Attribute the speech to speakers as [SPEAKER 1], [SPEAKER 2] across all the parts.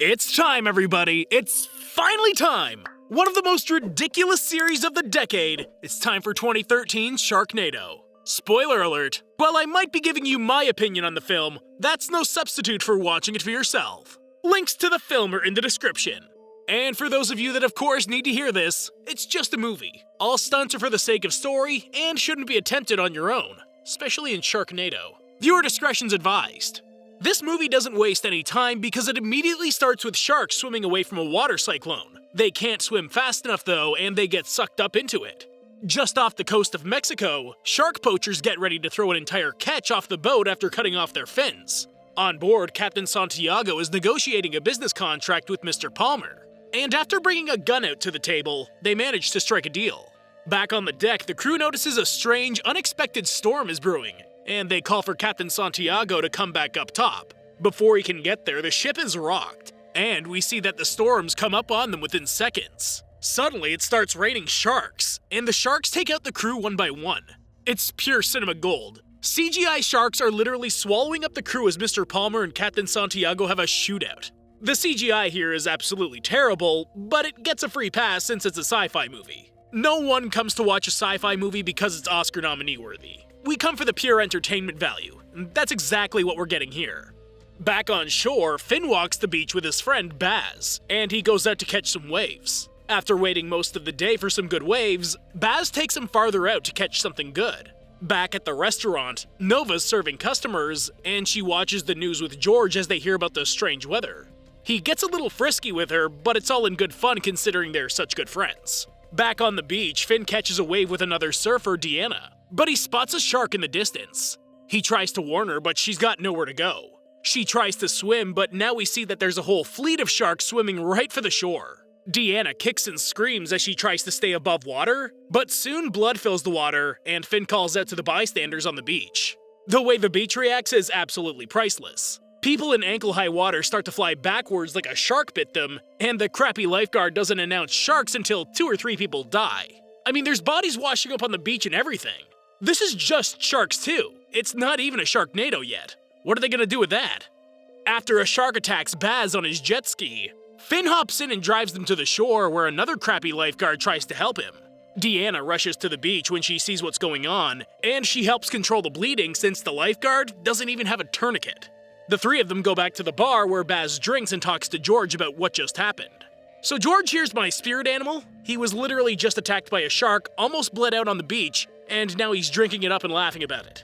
[SPEAKER 1] It's time, everybody! It's finally time! One of the most ridiculous series of the decade. It's time for 2013's Sharknado. Spoiler alert, while I might be giving you my opinion on the film, that's no substitute for watching it for yourself. Links to the film are in the description. And for those of you that of course need to hear this, it's just a movie. All stunts are for the sake of story and shouldn't be attempted on your own, especially in Sharknado. Viewer discretion's advised. This movie doesn't waste any time because it immediately starts with sharks swimming away from a water cyclone. They can't swim fast enough though, and they get sucked up into it. Just off the coast of Mexico, shark poachers get ready to throw an entire catch off the boat after cutting off their fins. On board, Captain Santiago is negotiating a business contract with Mr. Palmer. And after bringing a gun out to the table, they manage to strike a deal. Back on the deck, the crew notices a strange, unexpected storm is brewing, and they call for Captain Santiago to come back up top. Before he can get there, the ship is rocked, and we see that the storms come up on them within seconds. Suddenly, it starts raining sharks, and the sharks take out the crew one by one. It's pure cinema gold. CGI sharks are literally swallowing up the crew as Mr. Palmer and Captain Santiago have a shootout. The CGI here is absolutely terrible, but it gets a free pass since it's a sci-fi movie. No one comes to watch a sci-fi movie because it's Oscar nominee worthy. We come for the pure entertainment value, and that's exactly what we're getting here. Back on shore, Finn walks the beach with his friend Baz, and he goes out to catch some waves. After waiting most of the day for some good waves, Baz takes him farther out to catch something good. Back at the restaurant, Nova's serving customers, and she watches the news with George as they hear about the strange weather. He gets a little frisky with her, but it's all in good fun considering they're such good friends. Back on the beach, Finn catches a wave with another surfer, Deanna, but he spots a shark in the distance. He tries to warn her, but she's got nowhere to go. She tries to swim, but now we see that there's a whole fleet of sharks swimming right for the shore. Deanna kicks and screams as she tries to stay above water, but soon blood fills the water, and Finn calls out to the bystanders on the beach. The way the beach reacts is absolutely priceless. People in ankle-high water start to fly backwards like a shark bit them, and the crappy lifeguard doesn't announce sharks until 2 or 3 people die. I mean, there's bodies washing up on the beach and everything. This is just sharks too. It's not even a Sharknado yet. What are they gonna do with that? After a shark attacks Baz on his jet ski, Finn hops in and drives them to the shore where another crappy lifeguard tries to help him. Deanna rushes to the beach when she sees what's going on, and she helps control the bleeding since the lifeguard doesn't even have a tourniquet. The 3 of them go back to the bar where Baz drinks and talks to George about what just happened. So George here's my spirit animal. He was literally just attacked by a shark, almost bled out on the beach, and now he's drinking it up and laughing about it.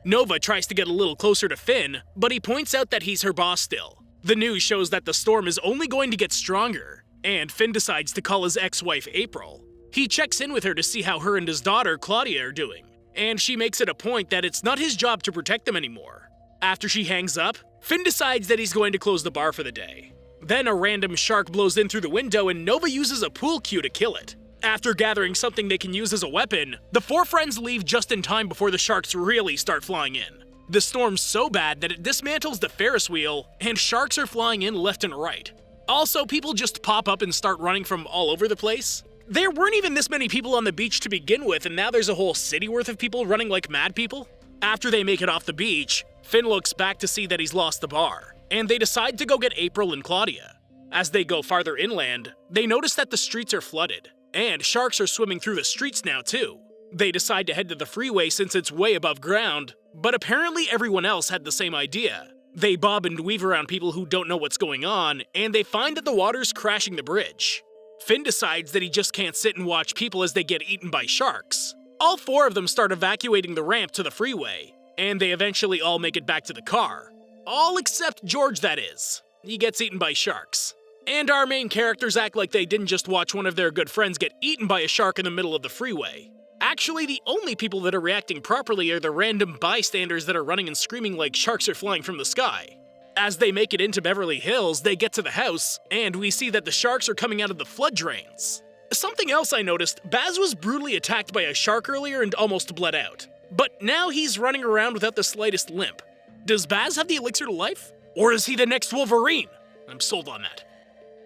[SPEAKER 1] Nova tries to get a little closer to Finn, but he points out that he's her boss still. The news shows that the storm is only going to get stronger, and Finn decides to call his ex-wife April. He checks in with her to see how her and his daughter Claudia are doing, and she makes it a point that it's not his job to protect them anymore. After she hangs up, Finn decides that he's going to close the bar for the day. Then a random shark blows in through the window and Nova uses a pool cue to kill it. After gathering something they can use as a weapon, the 4 friends leave just in time before the sharks really start flying in. The storm's so bad that it dismantles the Ferris wheel, and sharks are flying in left and right. Also, people just pop up and start running from all over the place. There weren't even this many people on the beach to begin with, and now there's a whole city worth of people running like mad people. After they make it off the beach, Finn looks back to see that he's lost the bar, and they decide to go get April and Claudia. As they go farther inland, they notice that the streets are flooded, and sharks are swimming through the streets now too. They decide to head to the freeway since it's way above ground, but apparently everyone else had the same idea. They bob and weave around people who don't know what's going on, and they find that the water's crashing the bridge. Finn decides that he just can't sit and watch people as they get eaten by sharks. All 4 of them start evacuating the ramp to the freeway, and they eventually all make it back to the car. All except George, that is. He gets eaten by sharks. And our main characters act like they didn't just watch one of their good friends get eaten by a shark in the middle of the freeway. Actually, the only people that are reacting properly are the random bystanders that are running and screaming like sharks are flying from the sky. As they make it into Beverly Hills, they get to the house, and we see that the sharks are coming out of the flood drains. Something else I noticed, Baz was brutally attacked by a shark earlier and almost bled out. But now he's running around without the slightest limp. Does Baz have the elixir to life? Or is he the next Wolverine? I'm sold on that.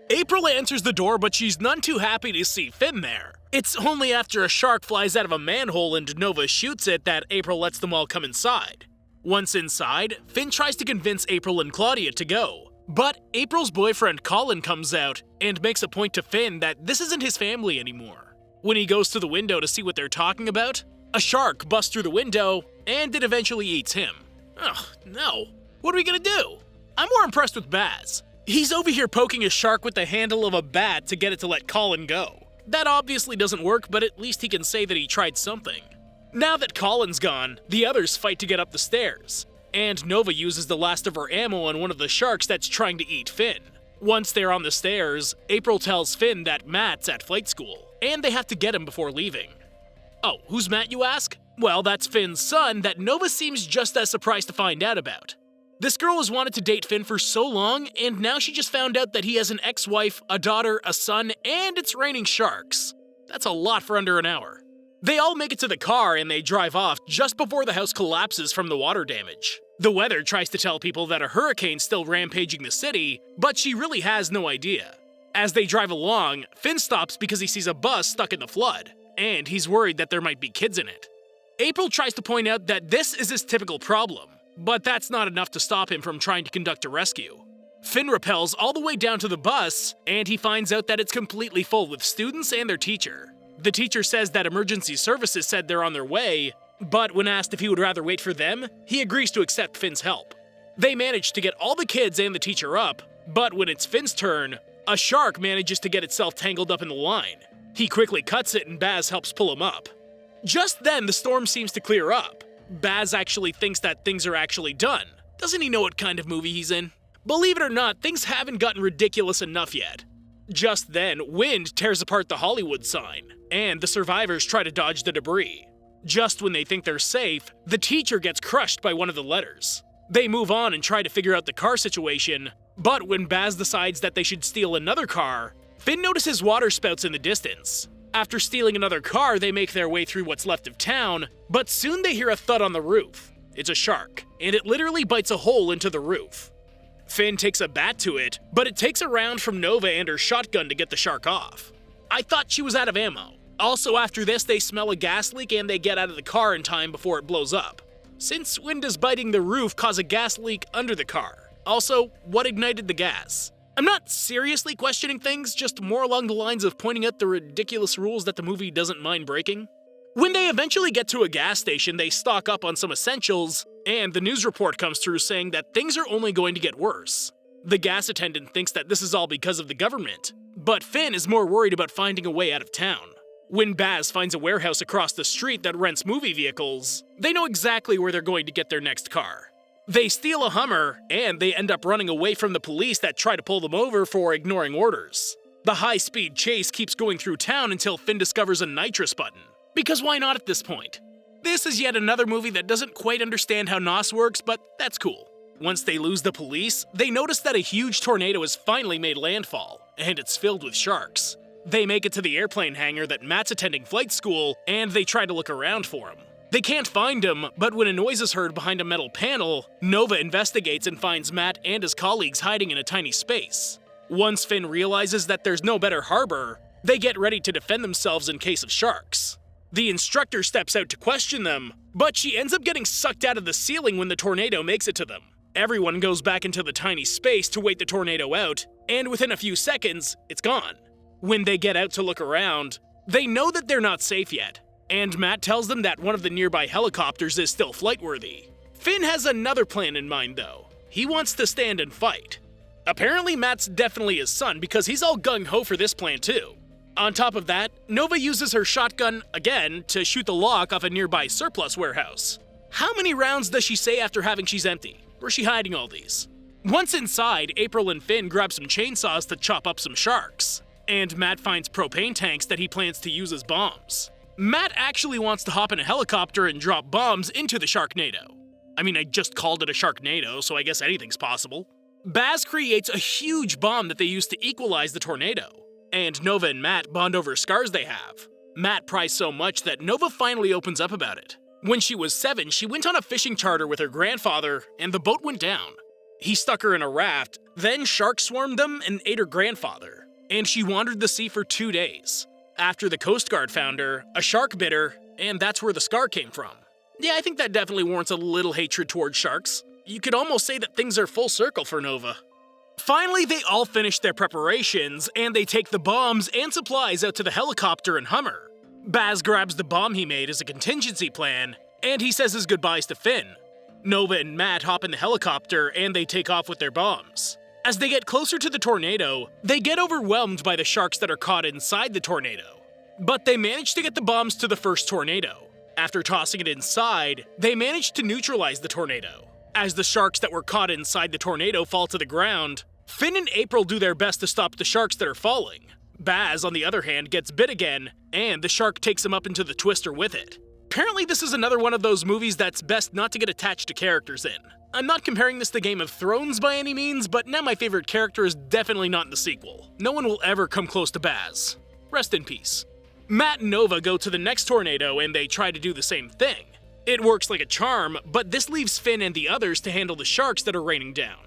[SPEAKER 1] April answers the door, but she's none too happy to see Finn there. It's only after a shark flies out of a manhole and Nova shoots it that April lets them all come inside. Once inside, Finn tries to convince April and Claudia to go, But April's boyfriend Colin comes out and makes a point to Finn that this isn't his family anymore. When he goes to the window to see what they're talking about, a shark busts through the window and it eventually eats him. Ugh, no. What are we gonna do? I'm more impressed with Baz. He's over here poking a shark with the handle of a bat to get it to let Colin go. That obviously doesn't work, but at least he can say that he tried something. Now that Colin's gone, the others fight to get up the stairs, and Nova uses the last of her ammo on one of the sharks that's trying to eat Finn. Once they're on the stairs, April tells Finn that Matt's at flight school, and they have to get him before leaving. Oh, who's Matt, you ask? Well, that's Finn's son that Nova seems just as surprised to find out about. This girl has wanted to date Finn for so long, and now she just found out that he has an ex-wife, a daughter, a son, and it's raining sharks. That's a lot for under an hour. They all make it to the car and they drive off just before the house collapses from the water damage. The weather tries to tell people that a hurricane's still rampaging the city, but she really has no idea. As they drive along, Finn stops because he sees a bus stuck in the flood, and he's worried that there might be kids in it. April tries to point out that this is his typical problem, but that's not enough to stop him from trying to conduct a rescue. Finn rappels all the way down to the bus, and he finds out that it's completely full with students and their teacher. The teacher says that emergency services said they're on their way, but when asked if he would rather wait for them, he agrees to accept Finn's help. They manage to get all the kids and the teacher up, but when it's Finn's turn, a shark manages to get itself tangled up in the line. He quickly cuts it and Baz helps pull him up. Just then, the storm seems to clear up. Baz actually thinks that things are actually done. Doesn't he know what kind of movie he's in? Believe it or not, things haven't gotten ridiculous enough yet. Just then, wind tears apart the Hollywood sign, and the survivors try to dodge the debris. Just when they think they're safe, the teacher gets crushed by one of the letters. They move on and try to figure out the car situation, but when Baz decides that they should steal another car, Finn notices water spouts in the distance. After stealing another car, they make their way through what's left of town, but soon they hear a thud on the roof. It's a shark, and it literally bites a hole into the roof. Finn takes a bat to it, but it takes a round from Nova and her shotgun to get the shark off. I thought she was out of ammo. Also, after this, they smell a gas leak and they get out of the car in time before it blows up. Since when does biting the roof cause a gas leak under the car? Also, what ignited the gas? I'm not seriously questioning things, just more along the lines of pointing out the ridiculous rules that the movie doesn't mind breaking. When they eventually get to a gas station, they stock up on some essentials, and the news report comes through saying that things are only going to get worse. The gas attendant thinks that this is all because of the government, but Finn is more worried about finding a way out of town. When Baz finds a warehouse across the street that rents movie vehicles, they know exactly where they're going to get their next car. They steal a Hummer, and they end up running away from the police that try to pull them over for ignoring orders. The high-speed chase keeps going through town until Finn discovers a nitrous button. Because why not at this point? This is yet another movie that doesn't quite understand how NOS works, but that's cool. Once they lose the police, they notice that a huge tornado has finally made landfall, and it's filled with sharks. They make it to the airplane hangar that Matt's attending flight school, and they try to look around for him. They can't find him, but when a noise is heard behind a metal panel, Nova investigates and finds Matt and his colleagues hiding in a tiny space. Once Finn realizes that there's no better harbor, they get ready to defend themselves in case of sharks. The instructor steps out to question them, but she ends up getting sucked out of the ceiling when the tornado makes it to them. Everyone goes back into the tiny space to wait the tornado out, and within a few seconds, it's gone. When they get out to look around, they know that they're not safe yet, and Matt tells them that one of the nearby helicopters is still flight-worthy. Finn has another plan in mind, though. He wants to stand and fight. Apparently, Matt's definitely his son because he's all gung-ho for this plan, too. On top of that, Nova uses her shotgun, again, to shoot the lock off a nearby surplus warehouse. How many rounds does she say after having she's empty? Where's she hiding all these? Once inside, April and Finn grab some chainsaws to chop up some sharks, and Matt finds propane tanks that he plans to use as bombs. Matt actually wants to hop in a helicopter and drop bombs into the sharknado. I mean, I just called it a sharknado, so I guess anything's possible. Baz creates a huge bomb that they use to equalize the tornado, and Nova and Matt bond over scars they have. Matt pries so much that Nova finally opens up about it. When she was 7, she went on a fishing charter with her grandfather, and the boat went down. He stuck her in a raft, then sharks swarmed them and ate her grandfather, and she wandered the sea for 2 days. After the Coast Guard found her, a shark bit her, and that's where the scar came from. Yeah, I think that definitely warrants a little hatred towards sharks. You could almost say that things are full circle for Nova. Finally, they all finish their preparations, and they take the bombs and supplies out to the helicopter and Hummer. Baz grabs the bomb he made as a contingency plan, and he says his goodbyes to Finn. Nova and Matt hop in the helicopter, and they take off with their bombs. As they get closer to the tornado, they get overwhelmed by the sharks that are caught inside the tornado. But they manage to get the bombs to the first tornado. After tossing it inside, they manage to neutralize the tornado. As the sharks that were caught inside the tornado fall to the ground, Finn and April do their best to stop the sharks that are falling. Baz, on the other hand, gets bit again, and the shark takes him up into the twister with it. Apparently this is another one of those movies that's best not to get attached to characters in. I'm not comparing this to Game of Thrones by any means, but now my favorite character is definitely not in the sequel. No one will ever come close to Baz. Rest in peace. Matt and Nova go to the next tornado and they try to do the same thing. It works like a charm, but this leaves Finn and the others to handle the sharks that are raining down.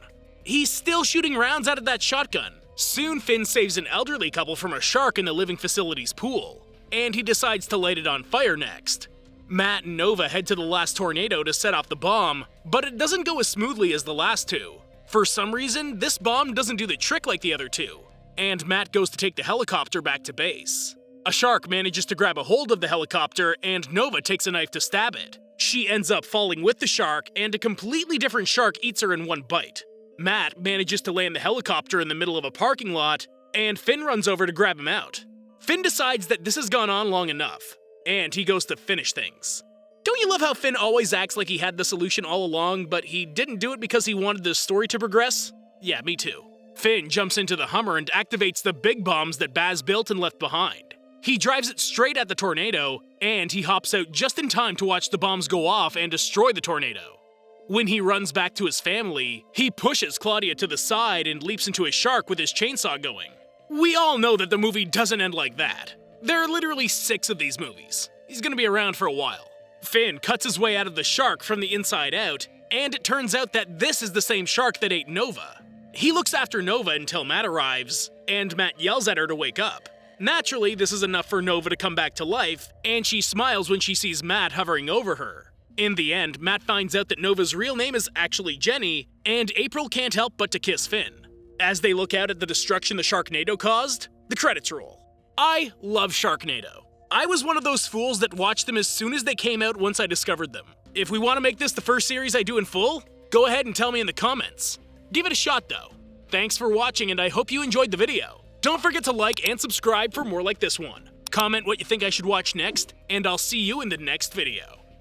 [SPEAKER 1] He's still shooting rounds out of that shotgun. Soon Finn saves an elderly couple from a shark in the living facility's pool, and he decides to light it on fire next. Matt and Nova head to the last tornado to set off the bomb, but it doesn't go as smoothly as the last two. For some reason, this bomb doesn't do the trick like the other two, and Matt goes to take the helicopter back to base. A shark manages to grab a hold of the helicopter, and Nova takes a knife to stab it. She ends up falling with the shark, and a completely different shark eats her in one bite. Matt manages to land the helicopter in the middle of a parking lot, and Finn runs over to grab him out. Finn decides that this has gone on long enough, and he goes to finish things. Don't you love how Finn always acts like he had the solution all along, but he didn't do it because he wanted the story to progress? Yeah, me too. Finn jumps into the Hummer and activates the big bombs that Baz built and left behind. He drives it straight at the tornado, and he hops out just in time to watch the bombs go off and destroy the tornado. When he runs back to his family, he pushes Claudia to the side and leaps into a shark with his chainsaw going. We all know that the movie doesn't end like that. There are literally 6 of these movies. He's gonna be around for a while. Finn cuts his way out of the shark from the inside out, and it turns out that this is the same shark that ate Nova. He looks after Nova until Matt arrives, and Matt yells at her to wake up. Naturally, this is enough for Nova to come back to life, and she smiles when she sees Matt hovering over her. In the end, Matt finds out that Nova's real name is actually Jenny, and April can't help but to kiss Finn. As they look out at the destruction the Sharknado caused, the credits roll. I love Sharknado. I was one of those fools that watched them as soon as they came out once I discovered them. If we want to make this the first series I do in full, go ahead and tell me in the comments. Give it a shot though. Thanks for watching, and I hope you enjoyed the video. Don't forget to like and subscribe for more like this one. Comment what you think I should watch next, and I'll see you in the next video.